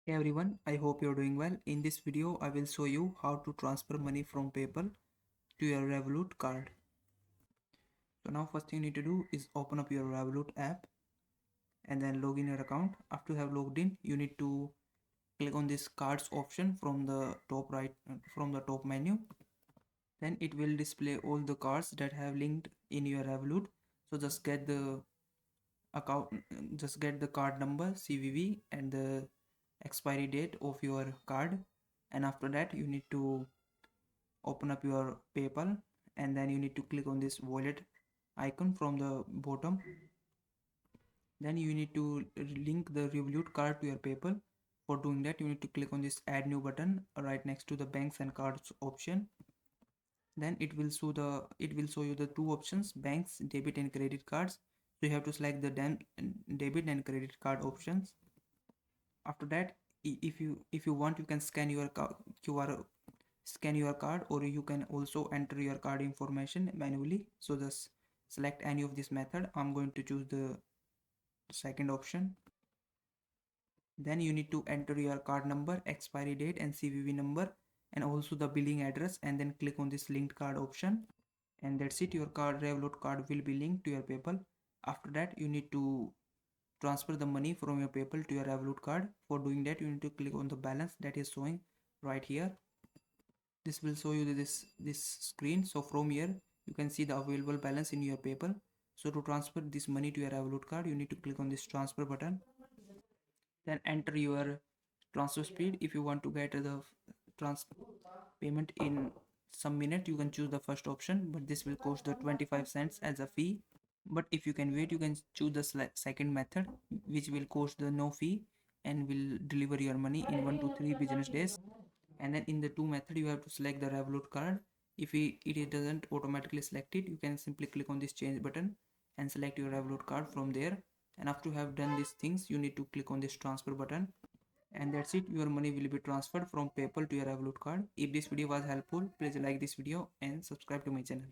Hey everyone, I hope you're doing well. In this video, I will show you how to transfer money from PayPal to your Revolut card. So now first thing you need to do is open up your Revolut app and then log in your account. After you have logged in, you need to click on this cards option from the top right from the top menu. Then it will display all the cards that have linked in your Revolut. So just get the card number, CVV, and the expiry date of your card. And after that, you need to open up your PayPal and then you need to click on this wallet icon from the bottom. Then you need to link the Revolut card to your PayPal. For doing that, you need to click on this add new button right next to the banks and cards option. Then it will show you the two options, banks, debit and credit cards. So you have to select the debit and credit card options. After that, if you want, you can scan your QR scan your card, or you can also enter your card information manually. So just select any of this method. I'm going to choose the second option. Then you need to enter your card number, expiry date and CVV number, and also the billing address, and then click on this linked card option. And that's it, your Revolut card will be linked to your PayPal. After that, you need to transfer the money from your PayPal to your Revolut card. For doing that, you need to click on the balance that is showing right here. This will show you this screen. So from here you can see the available balance in your PayPal. So to transfer this money to your Revolut card, you need to click on this transfer button, then enter your transfer speed. If you want to get the payment in some minute, you can choose the first option, but this will cost the 25 cents as a fee. But if you can wait, you can choose the second method, which will cost the no fee and will deliver your money in 1 to 3 business days. And then in the two method, you have to select the Revolut card. If it doesn't automatically select it, you can simply click on this change button and select your Revolut card from there. And after you have done these things, you need to click on this transfer button, and that's it, your money will be transferred from PayPal to your Revolut card. If this video was helpful, please like this video and subscribe to my channel.